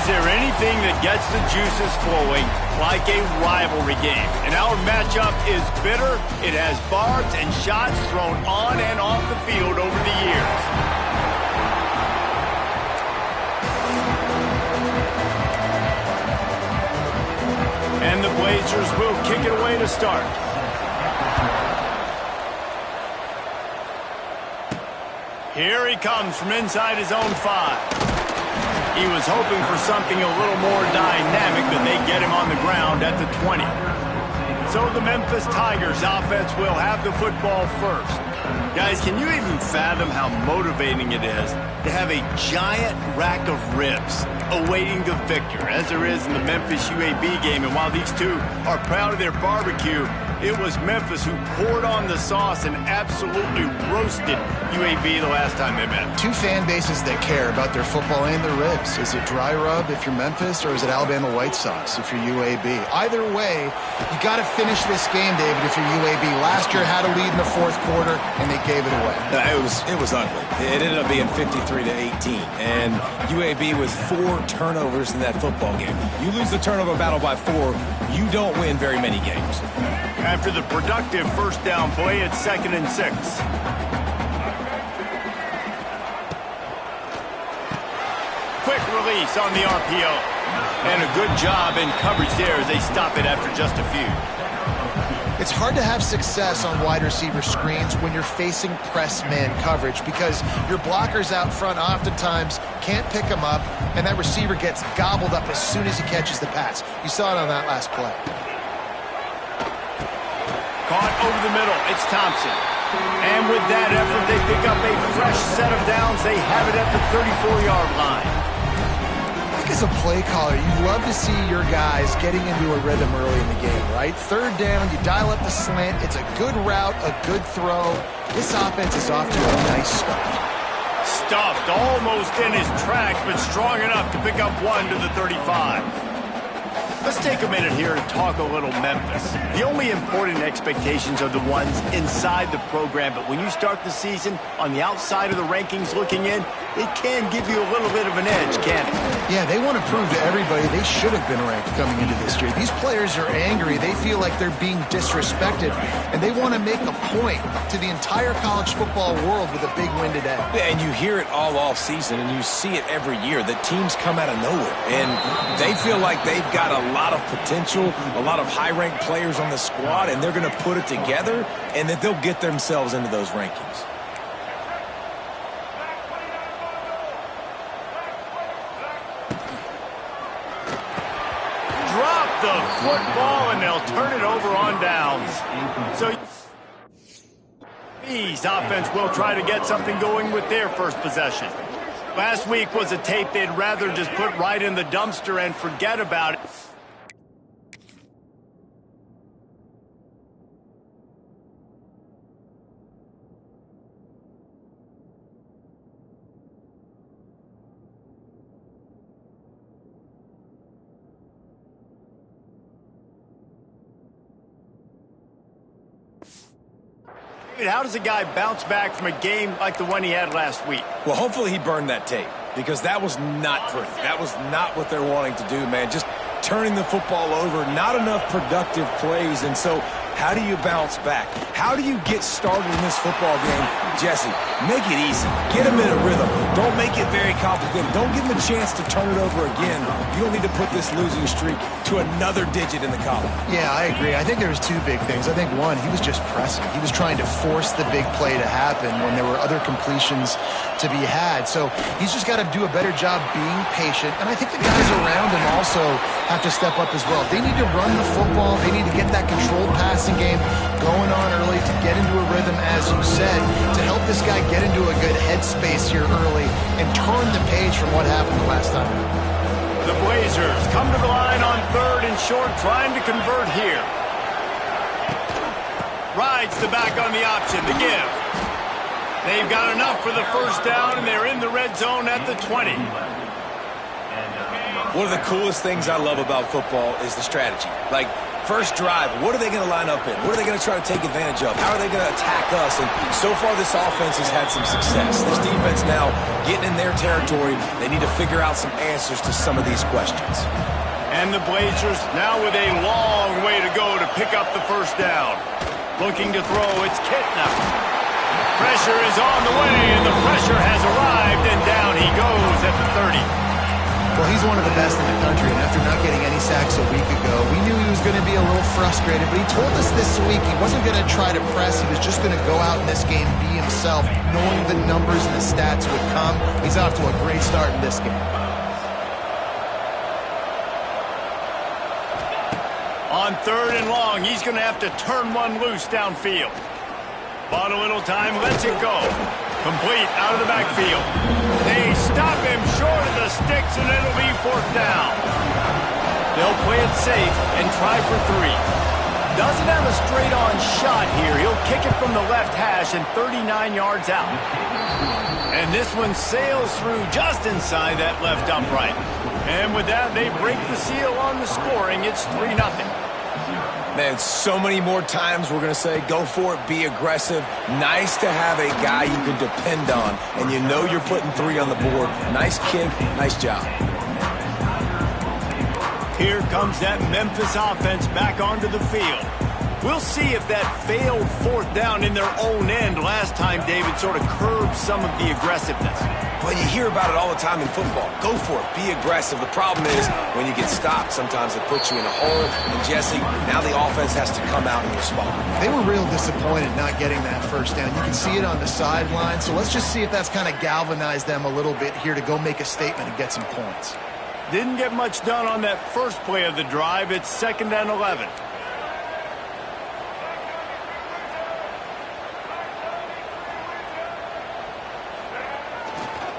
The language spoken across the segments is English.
there anything that gets the juices flowing like a rivalry game? And our matchup is bitter. It has barbs and shots thrown on and off the field over the years. And the Blazers will kick it away to start. Here he comes from inside his own 5. He was hoping for something a little more dynamic, but they get him on the ground at the 20. So the Memphis Tigers offense will have the football first. Guys, can you even fathom how motivating it is to have a giant rack of ribs awaiting the victor, as there is in the Memphis UAB game? And while these two are proud of their barbecue, it was Memphis who poured on the sauce and absolutely roasted UAB the last time they met. Two fan bases that care about their football and their ribs. Is it dry rub if you're Memphis, or is it Alabama White Sox if you're UAB? Either way, you got to finish this game, David, if you're UAB. Last year had a lead in the fourth quarter, and they gave it away. It was ugly. It ended up being 53-18, and UAB with 4 turnovers in that football game. You lose the turnover battle by 4, you don't win very many games. After the productive first down play, it's 2nd and 6. Quick release on the RPO. And a good job in coverage there as they stop it after just a few. It's hard to have success on wide receiver screens when you're facing press man coverage because your blockers out front oftentimes can't pick them up, and that receiver gets gobbled up as soon as he catches the pass. You saw it on that last play. Caught over the middle. It's Thompson. And with that effort, they pick up a fresh set of downs. They have it at the 34-yard line. As a play caller, you love to see your guys getting into a rhythm early in the game, right? 3rd down, you dial up the slant. It's a good route, a good throw. This offense is off to a nice start. Stuffed almost in his tracks, but strong enough to pick up 1 to the 35. Let's take a minute here and talk a little Memphis. The only important expectations are the ones inside the program, but when you start the season on the outside of the rankings looking in, it can give you a little bit of an edge, can't it? Yeah, they want to prove to everybody they should have been ranked coming into this year. These players are angry. They feel like they're being disrespected, and they want to make a point to the entire college football world with a big win today. And you hear it all off season, and you see it every year. The teams come out of nowhere, and they feel like they've got a lot of potential, a lot of high-ranked players on the squad, and they're going to put it together, and that they'll get themselves into those rankings. Drop the football, and they'll turn it over on downs. So East offense will try to get something going with their first possession. Last week was a tape they'd rather just put right in the dumpster and forget about it. How does a guy bounce back from a game like the one he had last week? Well, hopefully he burned that tape, because that was not pretty. That was not what they're wanting to do, man. Just turning the football over, not enough productive plays. And so how do you bounce back? How do you get started in this football game? Jesse, make it easy. Get him in a rhythm. Don't make it very complicated. Don't give him a chance to turn it over again. You don't need to put this losing streak to another digit in the column. Yeah, I agree. I think there was 2 big things. I think, one, he was just pressing. He was trying to force the big play to happen when there were other completions to be had. So he's just got to do a better job being patient. And I think the guys around him also have to step up as well. They need to run the football. They need to get that controlled passing game going on early to get into a rhythm, as you said, to help this guy get into a good headspace here early and turn the page from what happened the last time. The Blazers come to the line on 3rd and short, trying to convert here. Rides the back on the option to give. They've got enough for the first down, and they're in the red zone at the 20. One of the coolest things I love about football is the strategy. Like, First drive, what are they going to line up in? What are they going to try to take advantage of? How are they going to attack us? And so far, this offense has had some success. This defense now getting in their territory. They need to figure out some answers to some of these questions. And the Blazers now with a long way to go to pick up the first down. Looking to throw, it's Kitna. Pressure is on the way, and the pressure has arrived, and down he goes at the 30. Well, he's one of the best in the country, and after not getting any sacks a week ago, we knew he was going to be a little frustrated, but he told us this week he wasn't going to try to press. He was just going to go out in this game, be himself, knowing the numbers and the stats would come. He's off to a great start in this game. On 3rd and long, he's going to have to turn one loose downfield. Bought a little time, lets it go. Complete out of the backfield. They stop him short of the sticks, and it'll be 4th down. They'll play it safe and try for 3. Doesn't have a straight-on shot here. He'll kick it from the left hash and 39 yards out. And this one sails through just inside that left upright. And with that, they break the seal on the scoring. It's 3-0. Man, so many more times we're going to say, go for it, be aggressive. Nice to have a guy you can depend on, and you know you're putting 3 on the board. Nice kick, nice job. Here comes that Memphis offense back onto the field. We'll see if that failed 4th down in their own end last time, David, sort of curbed some of the aggressiveness. Well, you hear about it all the time in football. Go for it. Be aggressive. The problem is when you get stopped, sometimes it puts you in a hole. And, Jesse, now the offense has to come out and respond. They were real disappointed not getting that first down. You can see it on the sideline. So let's just see if that's kind of galvanized them a little bit here to go make a statement and get some points. Didn't get much done on that first play of the drive. It's 2nd and 11.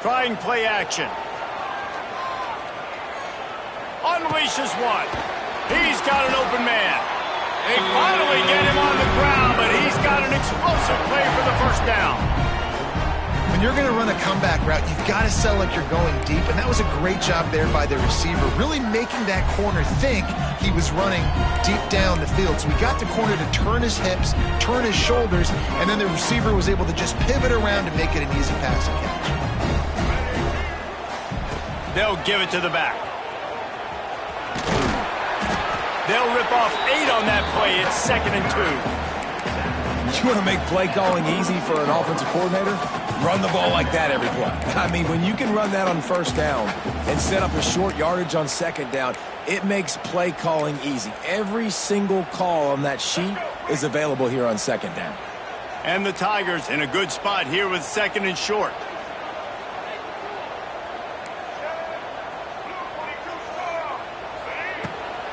Trying play action. Unleashes one. He's got an open man. They finally get him on the ground, but he's got an explosive play for the first down. When you're going to run a comeback route, you've got to sell like you're going deep, and that was a great job there by the receiver, really making that corner think he was running deep down the field. So we got the corner to turn his hips, turn his shoulders, and then the receiver was able to just pivot around and make it an easy pass and catch. They'll give it to the back. They'll rip off 8 on that play. It's 2nd and 2. You want to make play calling easy for an offensive coordinator? Run the ball like that every play. I mean, when you can run that on 1st down and set up a short yardage on 2nd down, it makes play calling easy. Every single call on that sheet is available here on 2nd down. And the Tigers in a good spot here with 2nd and short.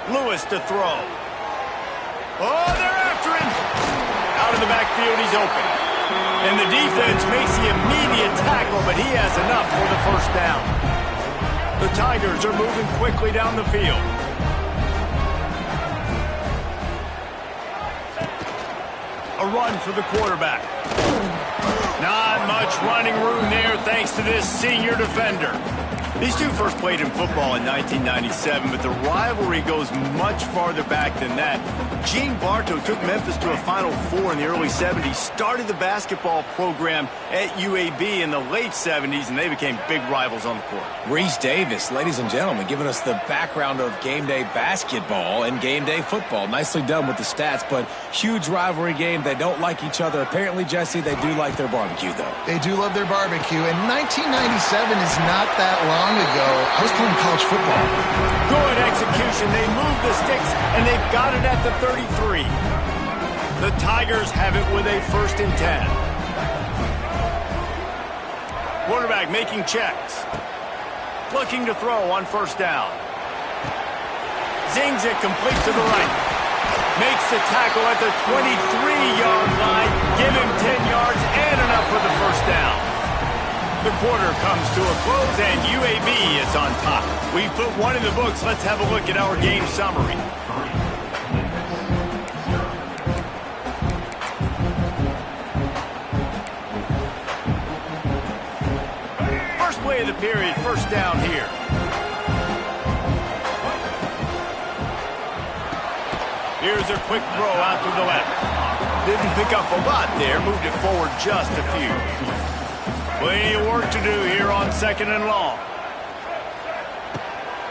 Lewis to throw. Oh, they're after him. Out of the backfield, he's open. And the defense makes the immediate tackle, but he has enough for the first down. The Tigers are moving quickly down the field. A run for the quarterback. Not much running room there thanks to this senior defender. These two first played in football in 1997, but the rivalry goes much farther back than that. Gene Bartow took Memphis to a Final Four in the early 70s, started the basketball program at UAB in the late 70s, and they became big rivals on the court. Reese Davis, ladies and gentlemen, giving us the background of game day basketball and game day football. Nicely done with the stats, but huge rivalry game. They don't like each other. Apparently, Jesse, they do like their barbecue, though. They do love their barbecue, and 1997 is not that long ago. I was playing college football. Good execution. They move the sticks, and they've got it at the 33. The Tigers have it with a 1st and 10. Quarterback making checks. Looking to throw on 1st down. Zings it complete to the right. Makes the tackle at the 23-yard line. Give him 10 yards and enough for the 1st down. The quarter comes to a close, and UAB is on top. We've put one in the books. Let's have a look at our game summary. First play of the period, 1st down here. Here's a quick throw out to the left. Didn't pick up a lot there, moved it forward just a few. Plenty of work to do here on 2nd and long.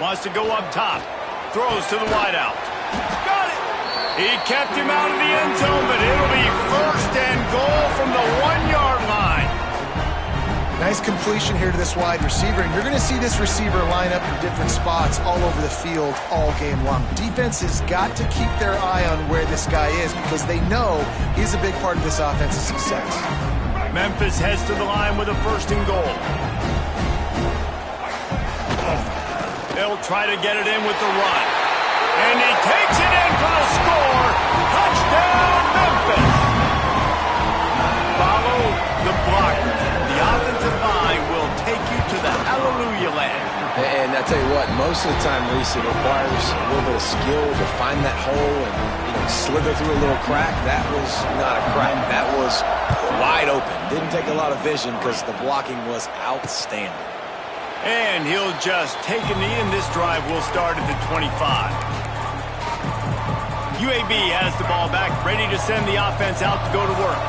Wants to go up top. Throws to the wideout. Got it! He kept him out of the end zone, but it'll be 1st and goal from the 1-yard line. Nice completion here to this wide receiver, and you're going to see this receiver line up in different spots all over the field all game long. Defense has got to keep their eye on where this guy is because they know he's a big part of this offense's success. Memphis heads to the line with a 1st and goal. They'll try to get it in with the run. And he takes it in for the score. Touchdown, Memphis. Follow the blockers. The offensive line will take you to the hallelujah land. And I tell you what, most of the time, Reese, it requires a little bit of skill to find that hole and slither through a little crack. That was not a crack. That was wide open. Didn't take a lot of vision because the blocking was outstanding. And he'll just take a knee, and this drive will start at the 25. UAB has the ball back, ready to send the offense out to go to work.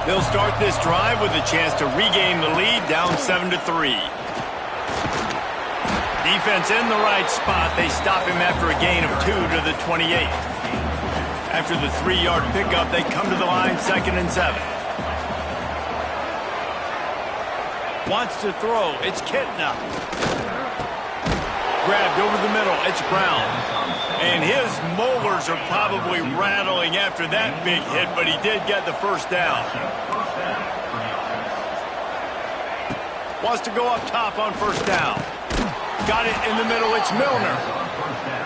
They'll start this drive with a chance to regain the lead, down 7-3. Defense in the right spot. They stop him after a gain of 2 to the 28. After the 3-yard pickup, they come to the line, 2nd and 7. Wants to throw. It's Kitna. Grabbed over the middle. It's Brown. And his molars are probably rattling after that big hit, but he did get the 1st down. Wants to go up top on 1st down. Got it in the middle. It's Milner.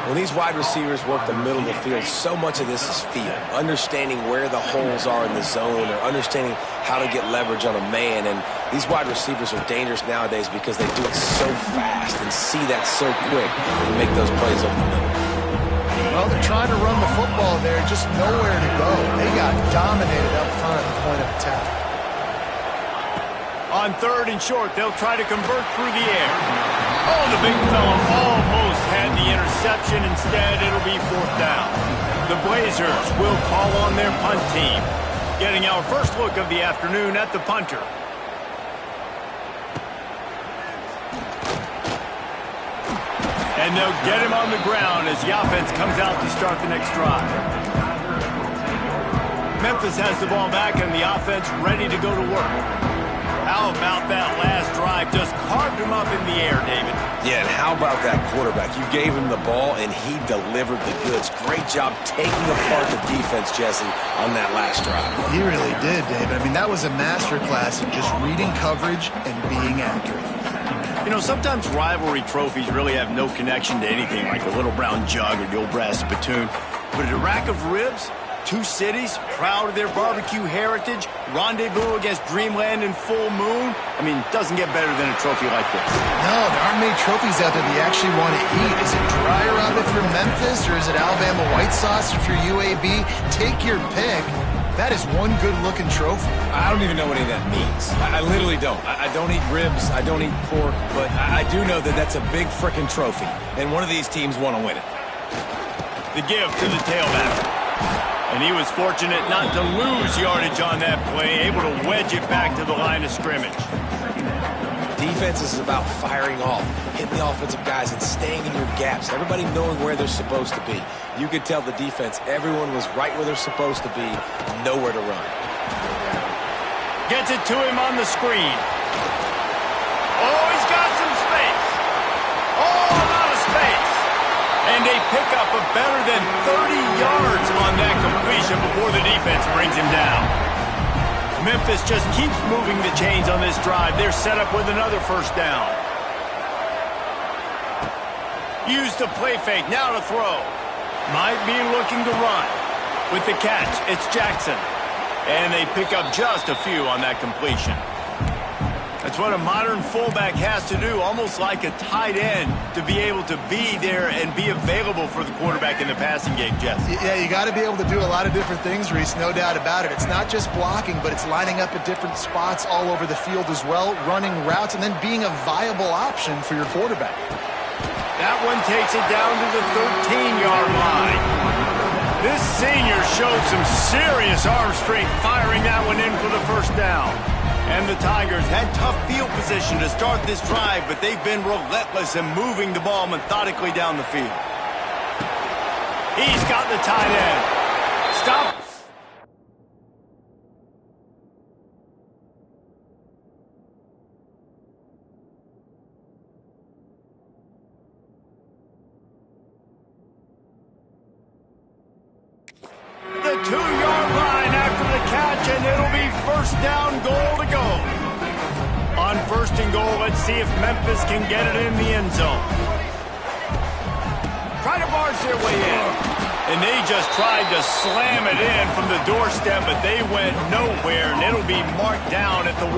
When these wide receivers work the middle of the field, so much of this is feel. Understanding where the holes are in the zone or understanding how to get leverage on a man. And these wide receivers are dangerous nowadays because they do it so fast and see that so quick and make those plays over the middle. Well, they're trying to run the football there, just nowhere to go. They got dominated up front at the point of attack. On 3rd and short, they'll try to convert through the air. Oh, the big fella almost had the interception. Instead, it'll be 4th down. The Blazers will call on their punt team. Getting our first look of the afternoon at the punter. And they'll get him on the ground as the offense comes out to start the next drive. Memphis has the ball back and the offense ready to go to work. How about that last drive? Just carved him up in the air, David. Yeah, and how about that quarterback? You gave him the ball, and he delivered the goods. Great job taking apart the defense, Jesse, on that last drive. He really did, David. I mean, that was a masterclass in just reading coverage and being accurate. You know, sometimes rivalry trophies really have no connection to anything like the little brown jug or the old brass spittoon. But a rack of ribs, 2 cities, proud of their barbecue heritage, rendezvous against dreamland and full moon. I mean, doesn't get better than a trophy like this. No, there aren't many trophies out there that you actually want to eat. Is it dry rub if you're Memphis, or is it Alabama white sauce if you're UAB? Take your pick. That is one good-looking trophy. I don't even know what any of that means. I literally don't. I don't eat ribs. I don't eat pork. But I do know that that's a big frickin' trophy. And one of these teams want to win it. The give to the tailback. And he was fortunate not to lose yardage on that play, able to wedge it back to the line of scrimmage. Defense is about firing off, hitting the offensive guys and staying in your gaps. Everybody knowing where they're supposed to be. You could tell the defense, everyone was right where they're supposed to be, nowhere to run. Gets it to him on the screen. Oh, he's got some space. Oh, a lot of space. And they pick up a better than 30 yards on that completion before the defense brings him down. Memphis just keeps moving the chains on this drive. They're set up with another 1st down. Use the play fake, now to throw. Might be looking to run. With the catch, it's Jackson. And they pick up just a few on that completion. That's what a modern fullback has to do, almost like a tight end, to be able to be there and be available for the quarterback in the passing game, Jess. Yeah, you got to be able to do a lot of different things, Reese, no doubt about it. It's not just blocking, but it's lining up at different spots all over the field as well, running routes, and then being a viable option for your quarterback. That one takes it down to the 13-yard line. This senior showed some serious arm strength firing that one in for the first down. And the Tigers had tough field position to start this drive, but they've been relentless in moving the ball methodically down the field. He's got the tight end. Stop. The 2-yard line after the catch, and it'll be first down goal to go. On first and goal, let's see if Memphis can get it in the end zone. Try to barge their way in. And they just tried to slam it in from the doorstep, but they went nowhere, and it'll be marked down at the 1.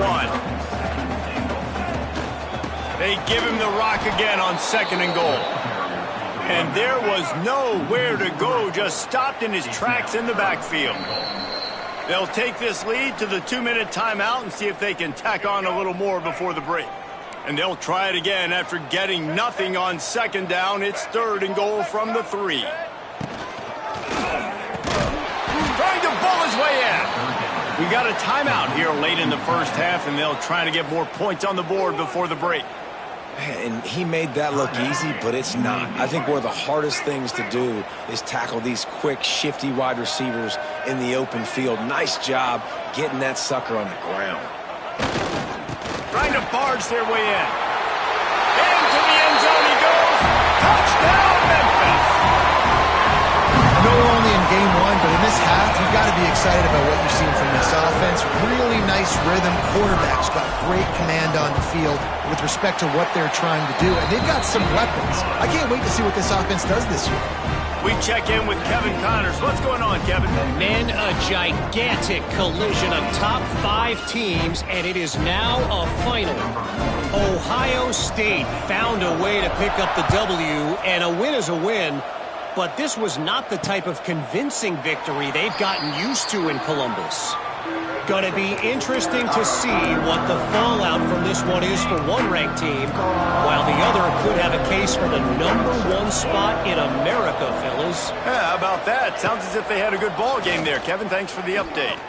They give him the rock again on second and goal. And there was nowhere to go, just stopped in his tracks in the backfield. They'll take this lead to the 2-minute timeout and see if they can tack on a little more before the break. And they'll try it again after getting nothing on second down. It's third and goal from the 3. Trying to bull his way in. We got a timeout here late in the first half, and they'll try to get more points on the board before the break. And he made that look easy, but it's not. I think one of the hardest things to do is tackle these quick, shifty wide receivers in the open field. Nice job getting that sucker on the ground. Trying to barge their way in. Into the end zone he goes. Touchdown, Memphis! I know we're only in game 1, but in this half, you've got to be excited about what you've seen from this offense. Really nice rhythm. Quarterback's got great command on the field with respect to what they're trying to do. And they've got some weapons. I can't wait to see what this offense does this year. We check in with Kevin Connors. What's going on, Kevin? Men, a gigantic collision of top 5 teams, and it is now a final. Ohio State found a way to pick up the W, and a win is a win. But this was not the type of convincing victory they've gotten used to in Columbus. Going to be interesting to see what the fallout from this one is for one ranked team, while the other could have a case for the #1 spot in America, fellas. Yeah, how about that? Sounds as if they had a good ball game there. Kevin, thanks for the update.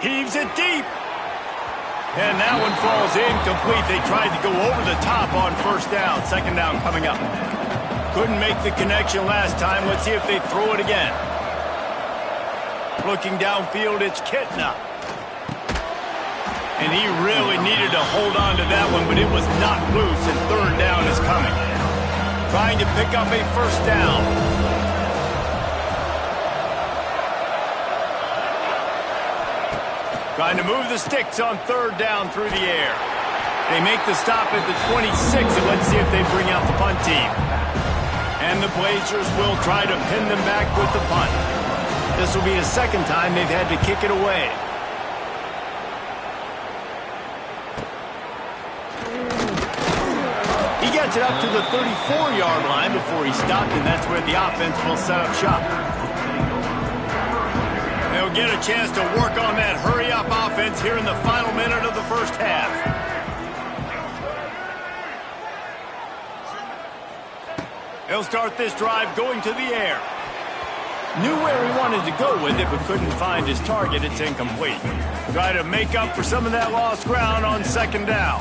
Heaves it deep. And that one falls incomplete. They tried to go over the top on first down. Second down coming up. Couldn't make the connection last time. Let's see if they throw it again. Looking downfield, it's Kitna. And he really needed to hold on to that one, but it was not loose, and third down is coming. Trying to pick up a first down. Trying to move the sticks on third down through the air. They make the stop at the 26, and let's see if they bring out the punt team. And the Blazers will try to pin them back with the punt. This will be the second time they've had to kick it away. He gets it up to the 34-yard line before he stopped, and that's where the offense will set up shop. They'll get a chance to work on that hurry-up offense here in the final minute of the first half. He'll start this drive going to the air. Knew where he wanted to go with it, but couldn't find his target. It's incomplete. Try to make up for some of that lost ground on second down.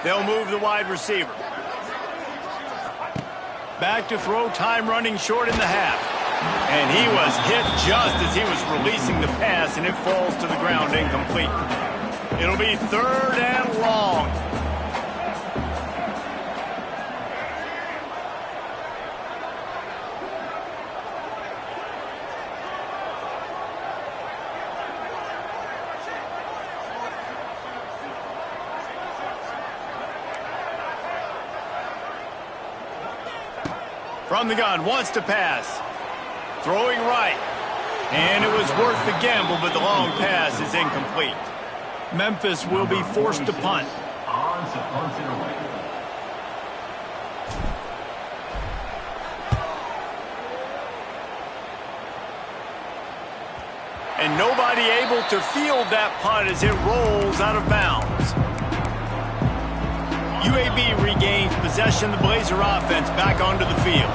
They'll move the wide receiver. Back to throw, time running short in the half. And he was hit just as he was releasing the pass, and it falls to the ground incomplete. It'll be third and long. From the gun, wants to pass. Throwing right. And it was worth the gamble, but the long pass is incomplete. Memphis will be forced to punt. And nobody nobody able to field that punt as it rolls out of bounds. UAB regains possession of the Blazer offense back onto the field.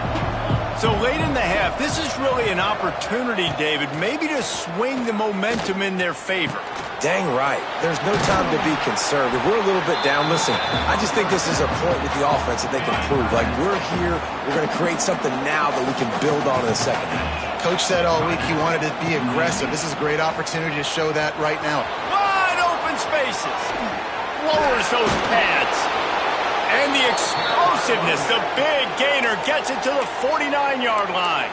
So late in the half, this is really an opportunity, David, maybe to swing the momentum in their favor. Dang right. There's no time to be conservative. We're a little bit down. Listen, I just think this is a point with the offense that they can prove. Like, we're here, we're going to create something now that we can build on in the second half. Coach said all week he wanted to be aggressive. This is a great opportunity to show that right now. Wide open spaces. Lowers those pads. And the explosiveness, the big gainer gets it to the 49-yard line.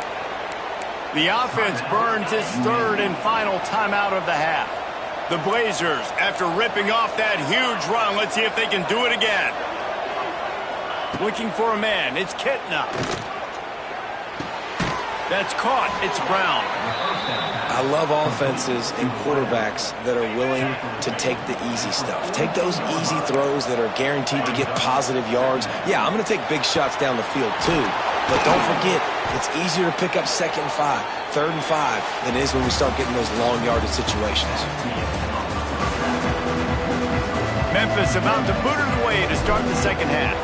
The offense burns its third and final timeout of the half. The Blazers, after ripping off that huge run, let's see if they can do it again. Looking for a man, it's Kitna. That's caught, it's Brown. I love offenses and quarterbacks that are willing to take the easy stuff. Take those easy throws that are guaranteed to get positive yards. Yeah, I'm going to take big shots down the field too. But don't forget, it's easier to pick up 2nd and 5, 3rd and 5 than it is when we start getting those long yardage situations. Memphis about to boot it away to start the second half.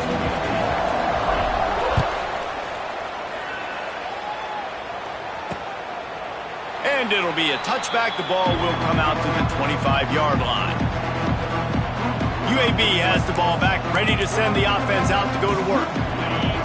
And it'll be a touchback. The ball will come out to the 25-yard line. UAB has the ball back, ready to send the offense out to go to work.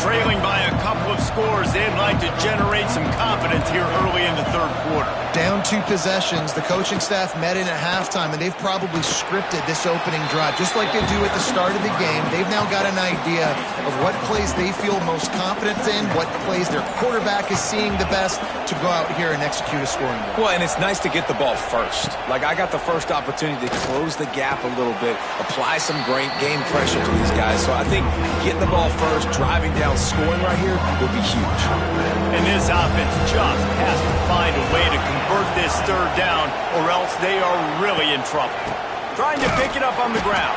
Trailing by a couple of scores, they'd like to generate some confidence here early in the third quarter. Down 2 possessions, the coaching staff met in at halftime, and they've probably scripted this opening drive. Just like they do at the start of the game, they've now got an idea of what plays they feel most confident in, what plays their quarterback is seeing the best to go out here and execute a scoring drive. Well, and it's nice to get the ball first. Like, I got the first opportunity to close the gap a little bit, apply some great game pressure to these guys. So I think getting the ball first, driving down, scoring right here would be huge. And this offense just has to find a way to convert this third down, or else they are really in trouble. Trying to pick it up on the ground.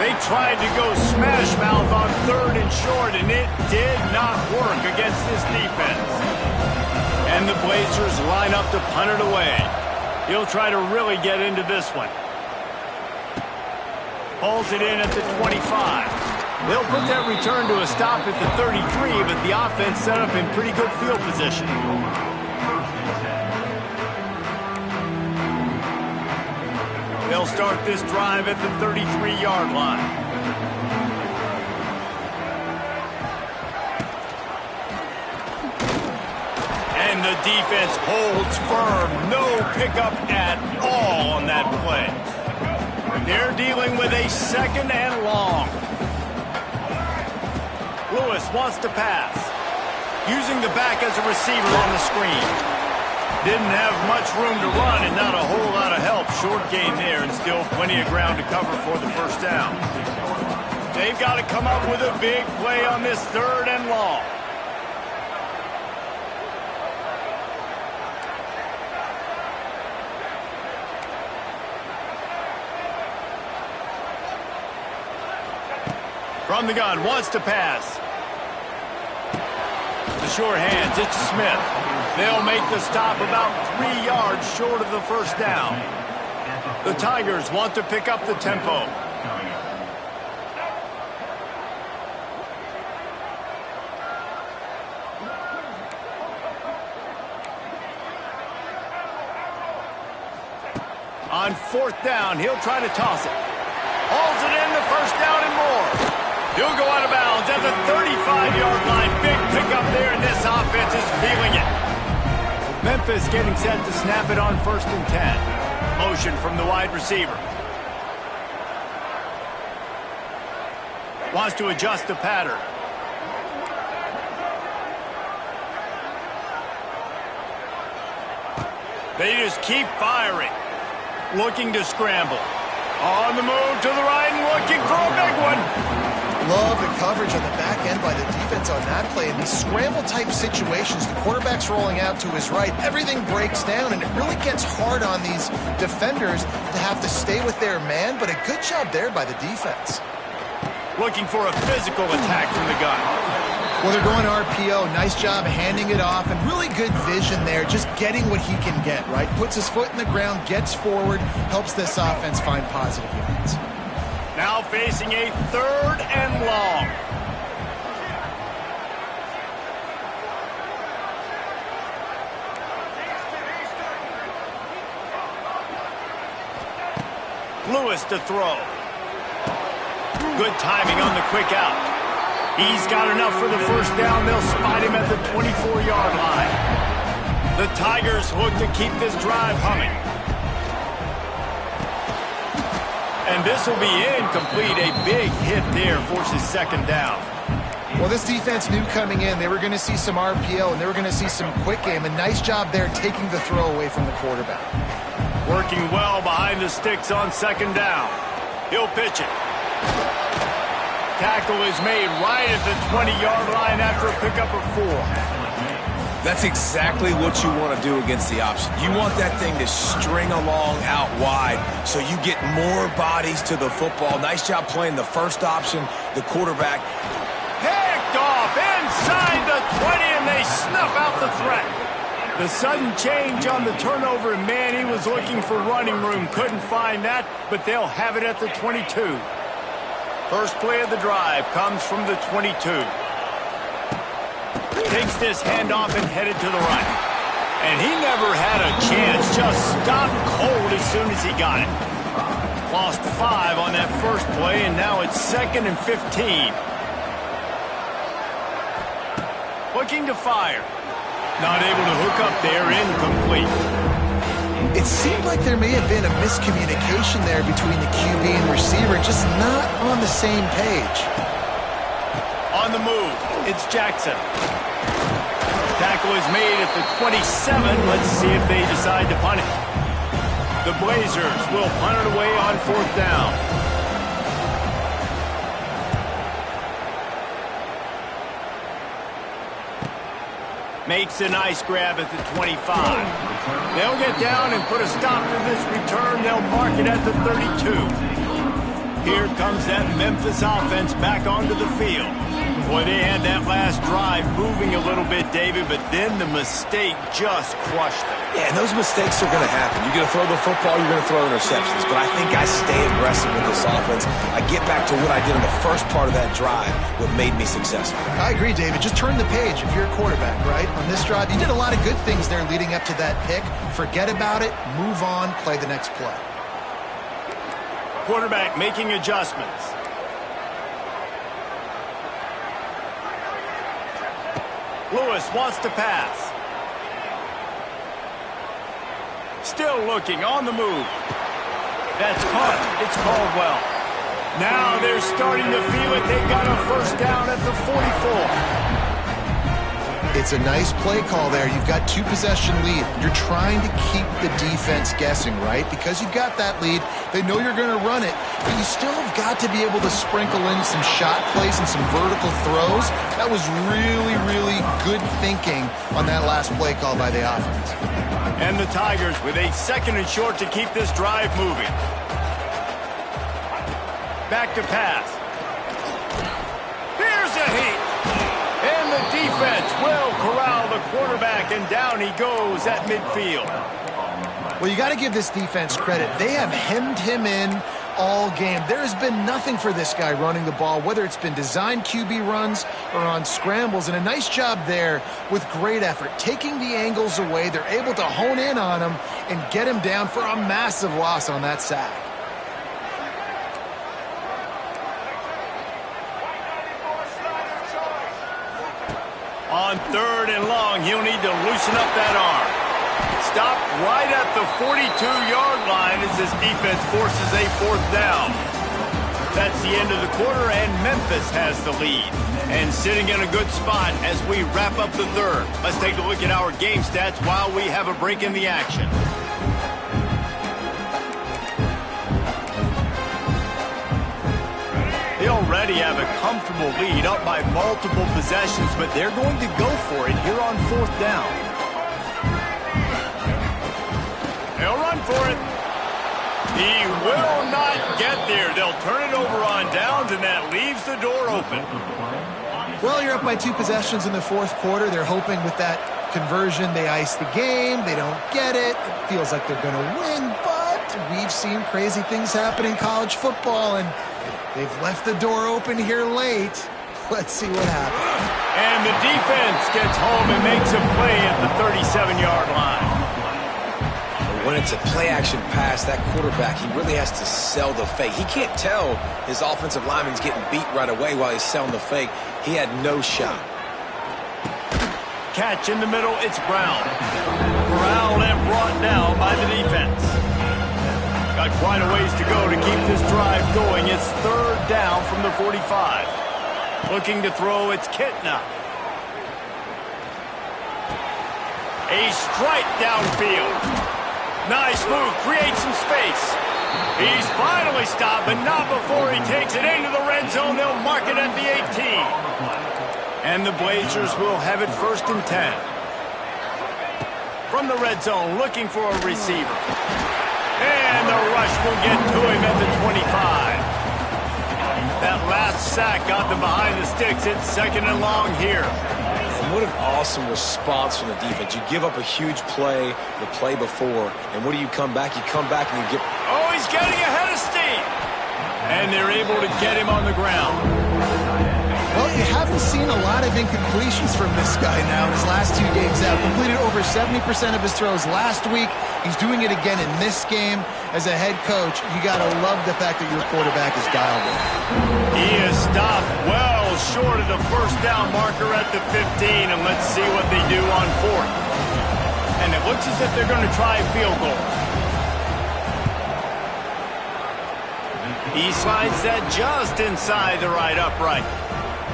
They tried to go smash mouth on 3rd and short, and it did not work against this defense. And the Blazers line up to punt it away. He'll try to really get into this one. Pulls it in at the 25. They'll put that return to a stop at the 33, but the offense set up in pretty good field position. They'll start this drive at the 33-yard line. And the defense holds firm. No pickup at all on that play. They're dealing with a 2nd and long. Lewis wants to pass. Using the back as a receiver on the screen. Didn't have much room to run and not a whole lot of help. Short gain there and still plenty of ground to cover for the first down. They've got to come up with a big play on this 3rd and long. From the gun, wants to pass. The sure hands, it's Smith. They'll make the stop about 3 yards short of the first down. The Tigers want to pick up the tempo. On 4th down, he'll try to toss it. Hauls it in, the first down and more. He'll go out of bounds at the 35-yard line. Big pickup there, and this offense is feeling it. Memphis getting set to snap it on 1st and 10. Motion from the wide receiver. Wants to adjust the pattern. They just keep firing. Looking to scramble. On the move to the right and looking for a big one. Love the coverage on the back end by the defense on that play. In these scramble-type situations, the quarterback's rolling out to his right. Everything breaks down, and it really gets hard on these defenders to have to stay with their man, but a good job there by the defense. Looking for a physical attack from the gun. Well, they're going to RPO. Nice job handing it off, and really good vision there, just getting what he can get, right? Puts his foot in the ground, gets forward, helps this offense find positive yards. Now facing a 3rd and long. Lewis to throw. Good timing on the quick out. He's got enough for the first down. They'll spot him at the 24-yard line. The Tigers look to keep this drive humming. And this will be incomplete. A big hit there forces 2nd down. Well, this defense knew coming in they were going to see some RPO and they were going to see some quick game. A nice job there taking the throw away from the quarterback. Working well behind the sticks on 2nd down. He'll pitch it. Tackle is made right at the 20-yard line after a pickup of 4. That's exactly what you want to do against the option. You want that thing to string along out wide so you get more bodies to the football. Nice job playing the first option, the quarterback. Picked off inside the 20, and they snuff out the threat. The sudden change on the turnover, and man, he was looking for running room. Couldn't find that, but they'll have it at the 22. First play of the drive comes from the 22. Takes this handoff and headed to the right. And he never had a chance, just stopped cold as soon as he got it. Lost 5 on that first play, and now it's 2nd and 15. Looking to fire. Not able to hook up there, incomplete. It seemed like there may have been a miscommunication there between the QB and receiver, just not on the same page. On the move, it's Jackson. Tackle is made at the 27. Let's see if they decide to punt it. The Blazers will punt it away on 4th down. Makes a nice grab at the 25. They'll get down and put a stop to this return. They'll mark it at the 32. Here comes that Memphis offense back onto the field. Boy, they had that last drive moving a little bit, David, but then the mistake just crushed them. Yeah, and those mistakes are going to happen. You're going to throw the football, you're going to throw interceptions. But I think I stay aggressive with this offense. I get back to what I did in the first part of that drive, what made me successful. I agree, David. Just turn the page if you're a quarterback, right? On this drive, you did a lot of good things there leading up to that pick. Forget about it, move on, play the next play. Quarterback making adjustments. Lewis wants to pass. Still looking on the move. That's caught. It's Caldwell. Now they're starting to feel it. They've got a first down at the 44. It's a nice play call there. You've got 2-possession lead. You're trying to keep the defense guessing, right? Because you've got that lead. They know you're going to run it, but you still have got to be able to sprinkle in some shot plays and some vertical throws. That was really, really good thinking on that last play call by the offense. And the Tigers with a 2nd and short to keep this drive moving. Back to pass. Here's a heat. And the defense will corral the quarterback, and down he goes at midfield. Well, you got to give this defense credit. They have hemmed him in all game. There has been nothing for this guy running the ball, whether it's been designed QB runs or on scrambles, and a nice job there with great effort. Taking the angles away, they're able to hone in on him and get him down for a massive loss on that sack. On 3rd and long, he'll need to loosen up that arm. Stopped right at the 42-yard line as this defense forces a 4th down. That's the end of the quarter, and Memphis has the lead. And sitting in a good spot as we wrap up the 3rd. Let's take a look at our game stats while we have a break in the action. They already have a comfortable lead, up by multiple possessions, but they're going to go for it here on 4th down. They'll run for it. He will not get there. They'll turn it over on downs, and that leaves the door open. Well, you're up by 2 possessions in the fourth quarter. They're hoping with that conversion they ice the game. They don't get it. It feels like they're going to win, but we've seen crazy things happen in college football, and they've left the door open here late. Let's see what happens. And the defense gets home and makes a play at the 37-yard line. When it's a play-action pass, that quarterback, he really has to sell the fake. He can't tell his offensive lineman's getting beat right away while he's selling the fake. He had no shot. Catch in the middle, it's Brown. Corralled and brought down by the defense. Got quite a ways to go to keep this drive going. It's third down from the 45. Looking to throw, it's Kitna. A strike downfield. Nice move, creates some space. He's finally stopped, but not before he takes it into the red zone. They'll mark it at the 18. And the Blazers will have it 1st and 10. From the red zone, looking for a receiver. And the rush will get to him at the 25. That last sack got them behind the sticks. It's 2nd and long here. And what an awesome response from the defense. You give up a huge play the play before, and what do you come back? You come back and you get... Oh, he's getting ahead of steam. And they're able to get him on the ground. Well, you haven't seen a lot of incompletions from this guy now in his last 2 games out. Completed over 70% of his throws last week. He's doing it again in this game. As a head coach, you got to love the fact that your quarterback is dialed in. He is stopped well short of the 1st down marker at the 15, and let's see what they do on 4th. And it looks as if they're going to try a field goal. He slides that just inside the right upright.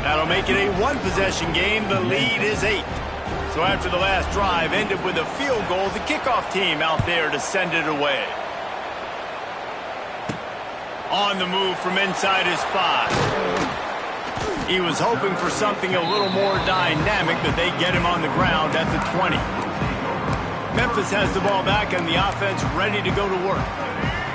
That'll make it a 1-possession game. The lead is 8. So after the last drive ended with a field goal, the kickoff team out there to send it away. On the move from inside his 5. He was hoping for something a little more dynamic, but they get him on the ground at the 20. Memphis has the ball back and the offense ready to go to work.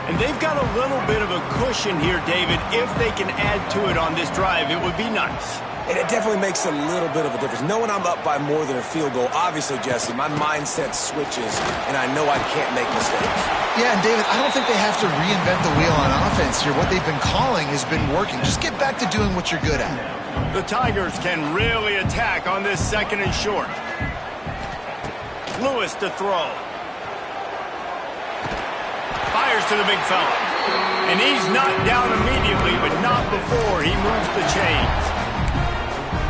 And they've got a little bit of a cushion here, David. If they can add to it on this drive, it would be nice. And it definitely makes a little bit of a difference. Knowing I'm up by more than a field goal, obviously, Jesse, my mindset switches, and I know I can't make mistakes. Yeah, and David, I don't think they have to reinvent the wheel on offense here. What they've been calling has been working. Just get back to doing what you're good at. The Tigers can really attack on this 2nd and short. Lewis to throw. Fires to the big fella. And he's knocked down immediately, but not before he moves the chains.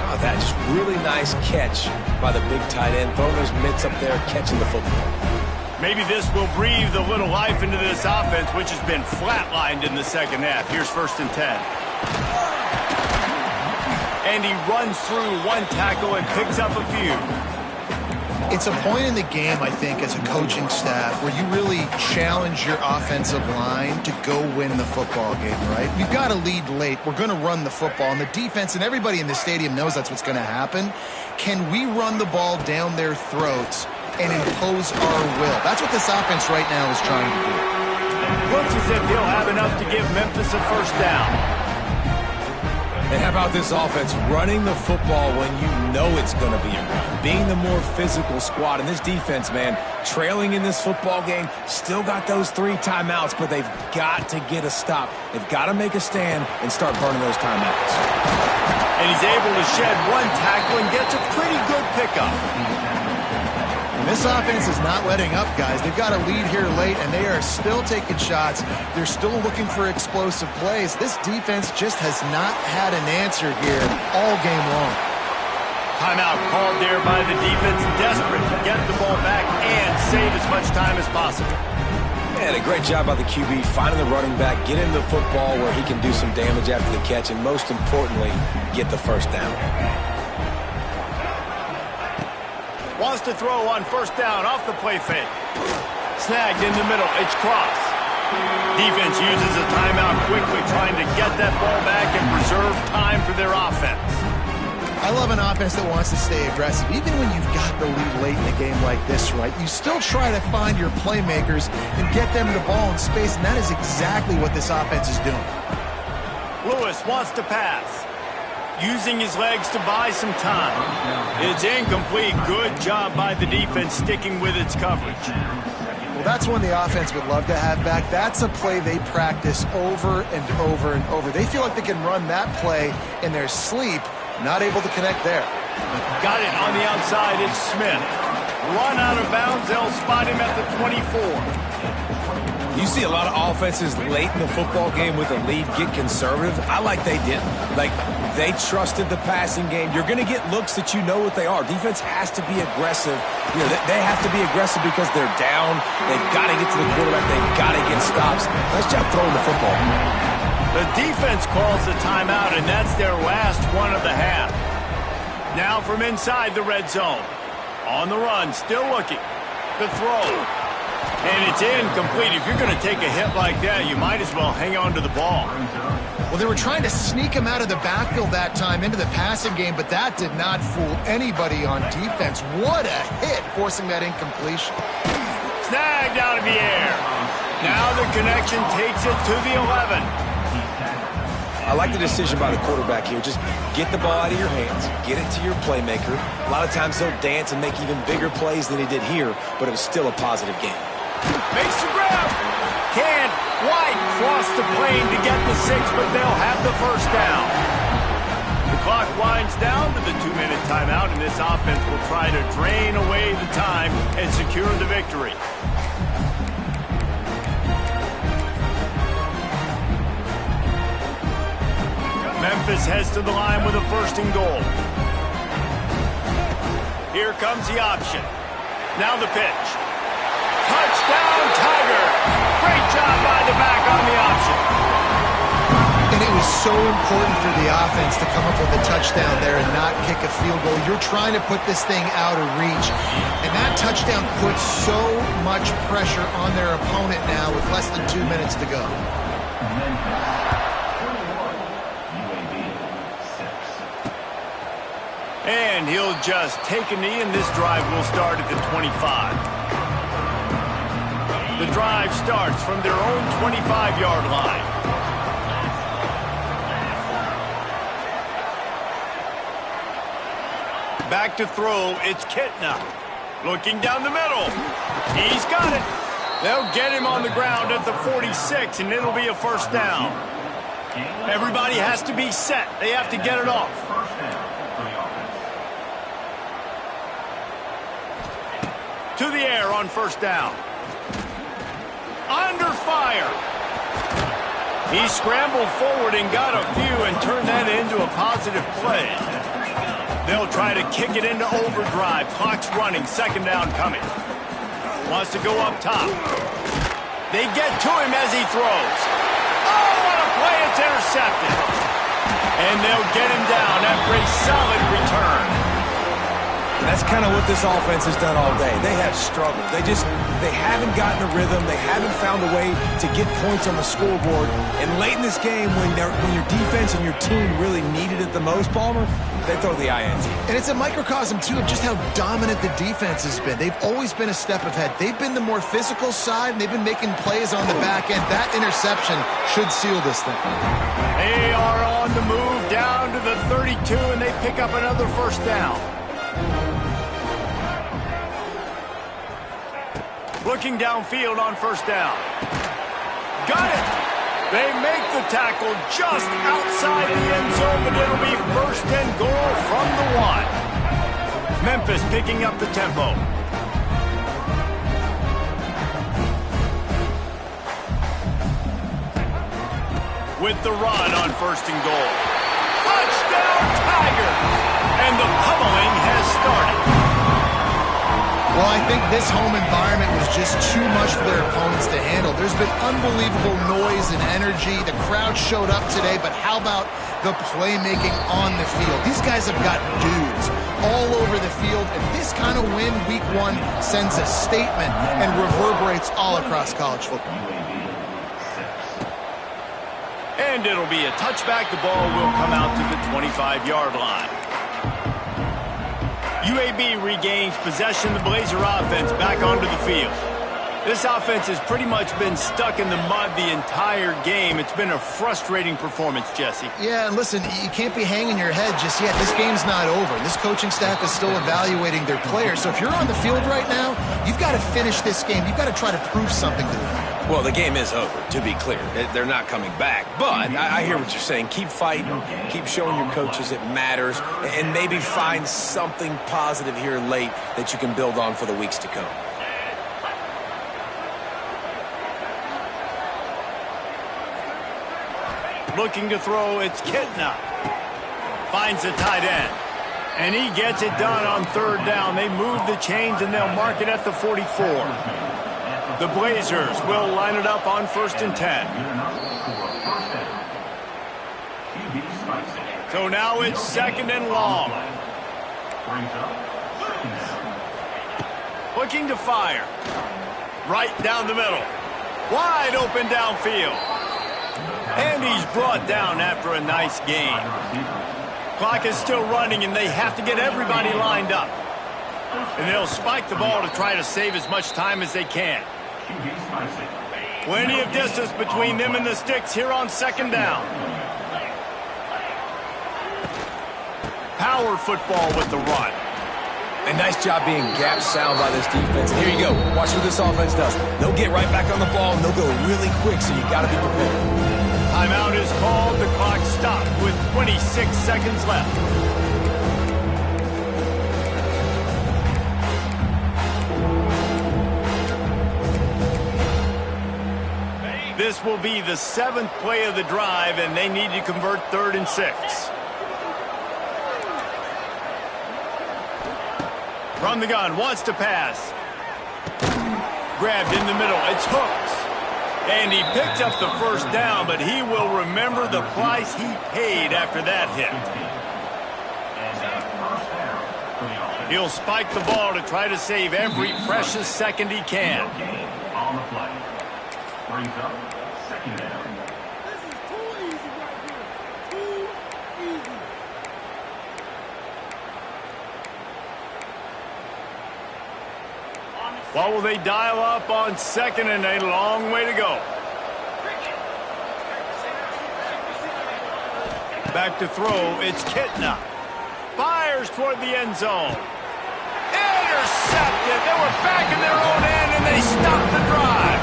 Oh, that just really nice catch by the big tight end. Throwing those mitts up there, catching the football. Maybe this will breathe a little life into this offense, which has been flatlined in the 2nd half. Here's 1st and 10. And he runs through 1 tackle and picks up a few. It's a point in the game, I think, as a coaching staff where you really challenge your offensive line to go win the football game, right? We've got to lead late. We're going to run the football, and the defense and everybody in the stadium knows that's what's going to happen. Can we run the ball down their throats and impose our will? That's what this offense right now is trying to do. Looks as if he'll have enough to give Memphis a 1st down. And how about this offense running the football when you know it's going to be a run? Being the more physical squad. And this defense, man, trailing in this football game, still got those 3 timeouts, but they've got to get a stop. They've got to make a stand and start burning those timeouts. And he's able to shed 1 tackle and gets a pretty good pickup. And this offense is not letting up, guys. They've got a lead here late, and they are still taking shots. They're still looking for explosive plays. This defense just has not had an answer here all game long. Timeout called there by the defense, desperate to get the ball back and save as much time as possible. And a great job by the QB, finding the running back, get him the football where he can do some damage after the catch, and most importantly, get the 1st down. Wants to throw on 1st down off the play fake. Snagged in the middle. It's Cross. Defense uses a timeout quickly, trying to get that ball back and preserve time for their offense. I love an offense that wants to stay aggressive. Even when you've got the lead late in a game like this, right, you still try to find your playmakers and get them the ball in space, and that is exactly what this offense is doing. Lewis wants to pass. using his legs to buy some time. It's incomplete. Good job by the defense sticking with its coverage. Well, that's one the offense would love to have back. That's a play they practice over and over and over. They feel like they can run that play in their sleep, not able to connect there. Got it on the outside. It's Smith. Run out of bounds. They'll spot him at the 24. You see a lot of offenses late in the football game with a lead get conservative. I like they didn't. Like, they trusted the passing game. You're going to get looks that you know what they are. Defense has to be aggressive. You know, they have to be aggressive because they're down. They've got to get to the quarterback. They've got to get stops. Nice job throwing the football. The defense calls the timeout, and that's their last one of the half. Now from inside the red zone. On the run, still looking. The throw. And it's incomplete. If you're going to take a hit like that, you might as well hang on to the ball. Well, they were trying to sneak him out of the backfield that time into the passing game, but that did not fool anybody on defense. What a hit, forcing that incompletion. Snagged out of the air. Now the connection takes it to the 11. I like the decision by the quarterback here. Just get the ball out of your hands, get it to your playmaker. A lot of times he'll dance and make even bigger plays than he did here, but it was still a positive game. Makes the grab. Can't quite cross the plane to get the 6, but they'll have the first down. The clock winds down to the 2-minute timeout, and this offense will try to drain away the time and secure the victory. Memphis heads to the line with a 1st and goal. Here comes the option. Now the pitch. Touchdown, Tiger! Great job by the back on the option. And it was so important for the offense to come up with a touchdown there and not kick a field goal. You're trying to put this thing out of reach. And that touchdown puts so much pressure on their opponent now with less than 2 minutes to go. And he'll just take a knee, and this drive will start at the 25. The drive starts from their own 25-yard line. Back to throw, it's Kitna. Looking down the middle. He's got it. They'll get him on the ground at the 46, and it'll be a 1st down. Everybody has to be set. They have to get it off. To the air on 1st down. Under fire. He scrambled forward and got a few and turned that into a positive play. They'll try to kick it into overdrive. Clock's running. 2nd down coming. Wants to go up top. They get to him as he throws. Oh, what a play. It's intercepted. And they'll get him down after a solid return. That's kind of what this offense has done all day. They have struggled. They haven't gotten a rhythm. They haven't found a way to get points on the scoreboard. And late in this game, when your defense and your team really needed it the most, Palmer, they throw the INT. And it's a microcosm, too, of just how dominant the defense has been. They've always been a step ahead. They've been the more physical side, and they've been making plays on the back end. That interception should seal this thing. They are on the move down to the 32, and they pick up another 1st down. Looking downfield on 1st down. Got it! They make the tackle just outside the end zone, but it'll be 1st and goal from the 1. Memphis picking up the tempo. With the run on 1st and goal. Touchdown, Tiger! And the pummeling has started. Well, I think this home environment was just too much for their opponents to handle. There's been unbelievable noise and energy. The crowd showed up today, but how about the playmaking on the field? These guys have got dudes all over the field, and this kind of win week 1 sends a statement and reverberates all across college football. And it'll be a touchback. The ball will come out to the 25-yard line. UAB regains possession. The Blazer offense back onto the field. This offense has pretty much been stuck in the mud the entire game. It's been a frustrating performance, Jesse. Yeah, and listen, you can't be hanging your head just yet. This game's not over. This coaching staff is still evaluating their players. So if you're on the field right now, you've got to finish this game. You've got to try to prove something to them. Well, the game is over, to be clear. They're not coming back. But I hear what you're saying. Keep fighting. Keep showing your coaches it matters. And maybe find something positive here late that you can build on for the weeks to come. Looking to throw, it's Kitna. Finds the tight end. And he gets it done on third down. They move the chains, and they'll mark it at the 44. The Blazers will line it up on 1st and 10. So now it's 2nd and long. Looking to fire. Right down the middle. Wide open downfield. And he's brought down after a nice gain. Clock is still running, and they have to get everybody lined up. And they'll spike the ball to try to save as much time as they can. Plenty of distance between them and the sticks here on 2nd down. Power football with the run. A nice job being gap sound by this defense. And here you go. Watch what this offense does. They'll get right back on the ball, and they'll go really quick, so you got to be prepared. Timeout is called. The clock stopped with 26 seconds left. This will be the 7th play of the drive, and they need to convert 3rd and 6. From the gun, wants to pass. Grabbed in the middle. It's hooked. And he picked up the 1st down, but he will remember the price he paid after that hit. He'll spike the ball to try to save every precious second he can. What will they dial up on 2nd and a long way to go? Back to throw, it's Kitna. Fires toward the end zone. Intercepted. They were back in their own end, and they stopped the drive.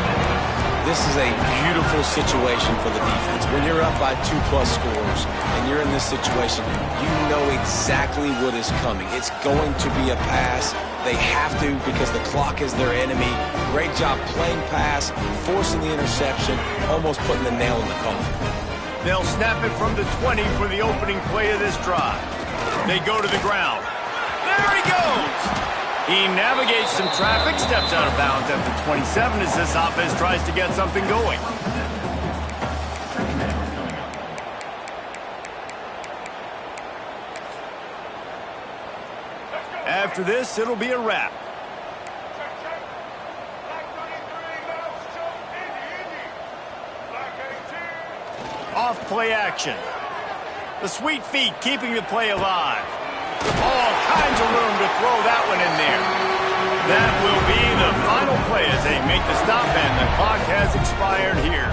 This is a beautiful situation for the defense. When you're up by 2+ scores and you're in this situation, you know exactly what is coming. It's going to be a pass. They have to because the clock is their enemy. Great job playing pass, forcing the interception, almost putting the nail in the coffin. They'll snap it from the 20 for the opening play of this drive. They go to the ground. There he goes! He navigates some traffic, steps out of bounds at the 27 as this offense tries to get something going. After this, it'll be a wrap. Off play action. The sweet feet keeping the play alive. All kinds of room to throw that one in there. That will be the final play as they make the stop, and the clock has expired here.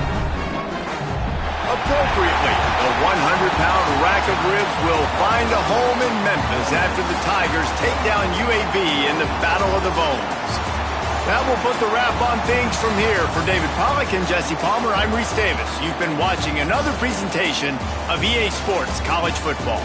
Appropriately, the 100-pound rack of ribs will find a home in Memphis after the Tigers take down UAB in the Battle of the Bones. That will put the wrap on things from here. For David Pollack and Jesse Palmer, I'm Reese Davis. You've been watching another presentation of EA Sports College Football.